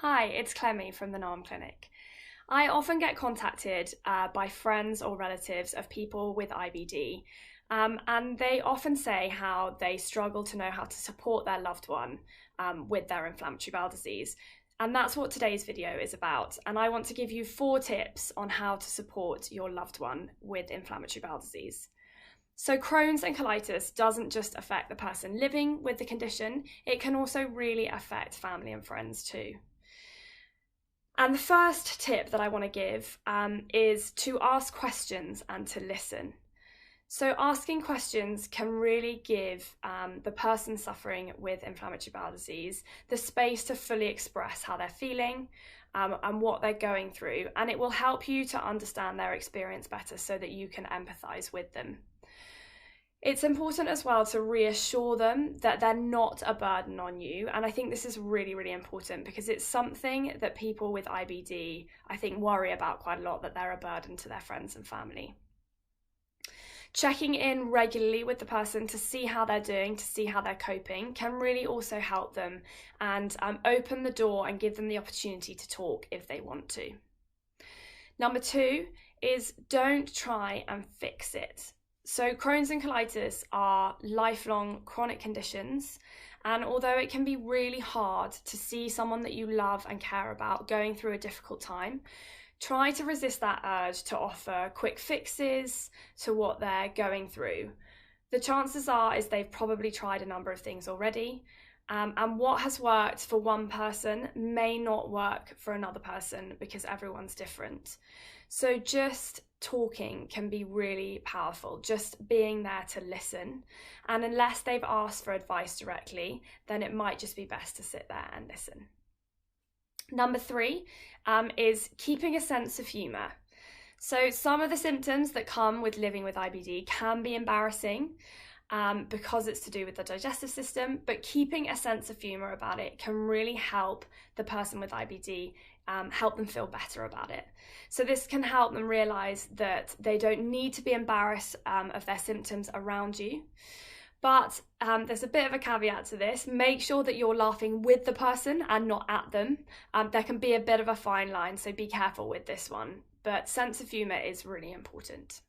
Hi, it's Clemmy from the NARM Clinic. I often get contacted by friends or relatives of people with IBD, and they often say how they struggle to know how to support their loved one with their inflammatory bowel disease. And that's what today's video is about. And I want to give you 4 tips on how to support your loved one with inflammatory bowel disease. So Crohn's and colitis doesn't just affect the person living with the condition, it can also really affect family and friends too. And the first tip that I want to give is to ask questions and to listen. So asking questions can really give the person suffering with inflammatory bowel disease the space to fully express how they're feeling and what they're going through, and it will help you to understand their experience better so that you can empathise with them. It's important as well to reassure them that they're not a burden on you, and I think this is really, really important because it's something that people with IBD, I think, worry about quite a lot, that they're a burden to their friends and family. Checking in regularly with the person to see how they're doing, to see how they're coping, can really also help them and open the door and give them the opportunity to talk if they want to. Number 2 is don't try and fix it. So Crohn's and colitis are lifelong chronic conditions, and although it can be really hard to see someone that you love and care about going through a difficult time, try to resist that urge to offer quick fixes to what they're going through. The chances are is they've probably tried a number of things already, and what has worked for one person may not work for another person because everyone's different. So just talking can be really powerful, just being there to listen. And unless they've asked for advice directly, then it might just be best to sit there and listen. Number 3 is keeping a sense of humour. So some of the symptoms that come with living with IBD can be embarrassing because it's to do with the digestive system, but keeping a sense of humour about it can really help the person with IBD help them feel better about it. So this can help them realise that they don't need to be embarrassed of their symptoms around you. But there's a bit of a caveat to this. Make sure that you're laughing with the person and not at them. There can be a bit of a fine line, so be careful with this one. But sense of humour is really important.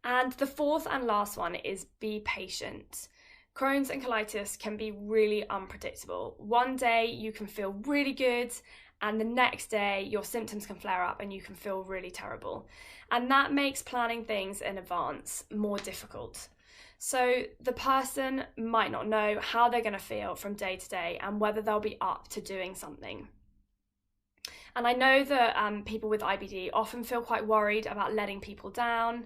And the 4th and last one is be patient. Crohn's and colitis can be really unpredictable. One day you can feel really good, and the next day your symptoms can flare up and you can feel really terrible. And that makes planning things in advance more difficult. So the person might not know how they're going to feel from day to day and whether they'll be up to doing something. And I know that people with IBD often feel quite worried about letting people down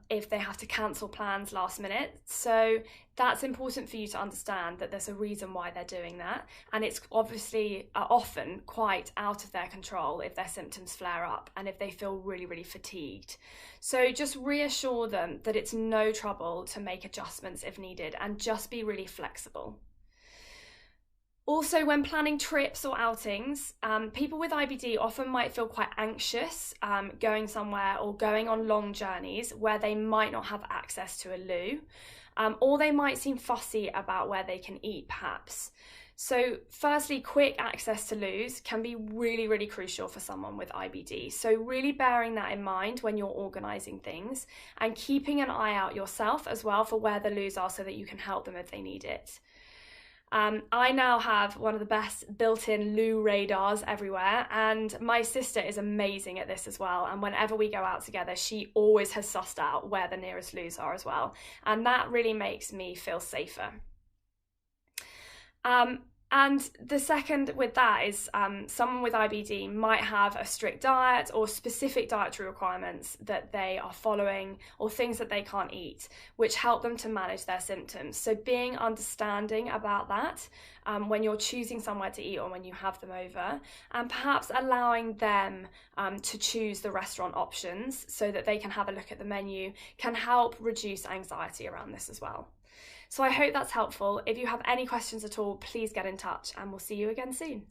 if they have to cancel plans last minute. So that's important for you to understand that there's a reason why they're doing that. And it's obviously often quite out of their control if their symptoms flare up and if they feel really, really fatigued. So just reassure them that it's no trouble to make adjustments if needed and just be really flexible. Also, when planning trips or outings, people with IBD often might feel quite anxious going somewhere or going on long journeys where they might not have access to a loo, or they might seem fussy about where they can eat perhaps. So firstly, quick access to loos can be really, really crucial for someone with IBD. So really bearing that in mind when you're organising things and keeping an eye out yourself as well for where the loos are so that you can help them if they need it. I now have one of the best built-in loo radars everywhere, and my sister is amazing at this as well, and whenever we go out together she always has sussed out where the nearest loos are as well, and that really makes me feel safer. And the second with that is someone with IBD might have a strict diet or specific dietary requirements that they are following or things that they can't eat, which help them to manage their symptoms. So being understanding about that when you're choosing somewhere to eat or when you have them over, and perhaps allowing them to choose the restaurant options so that they can have a look at the menu can help reduce anxiety around this as well. So I hope that's helpful. If you have any questions at all, please get in touch and we'll see you again soon.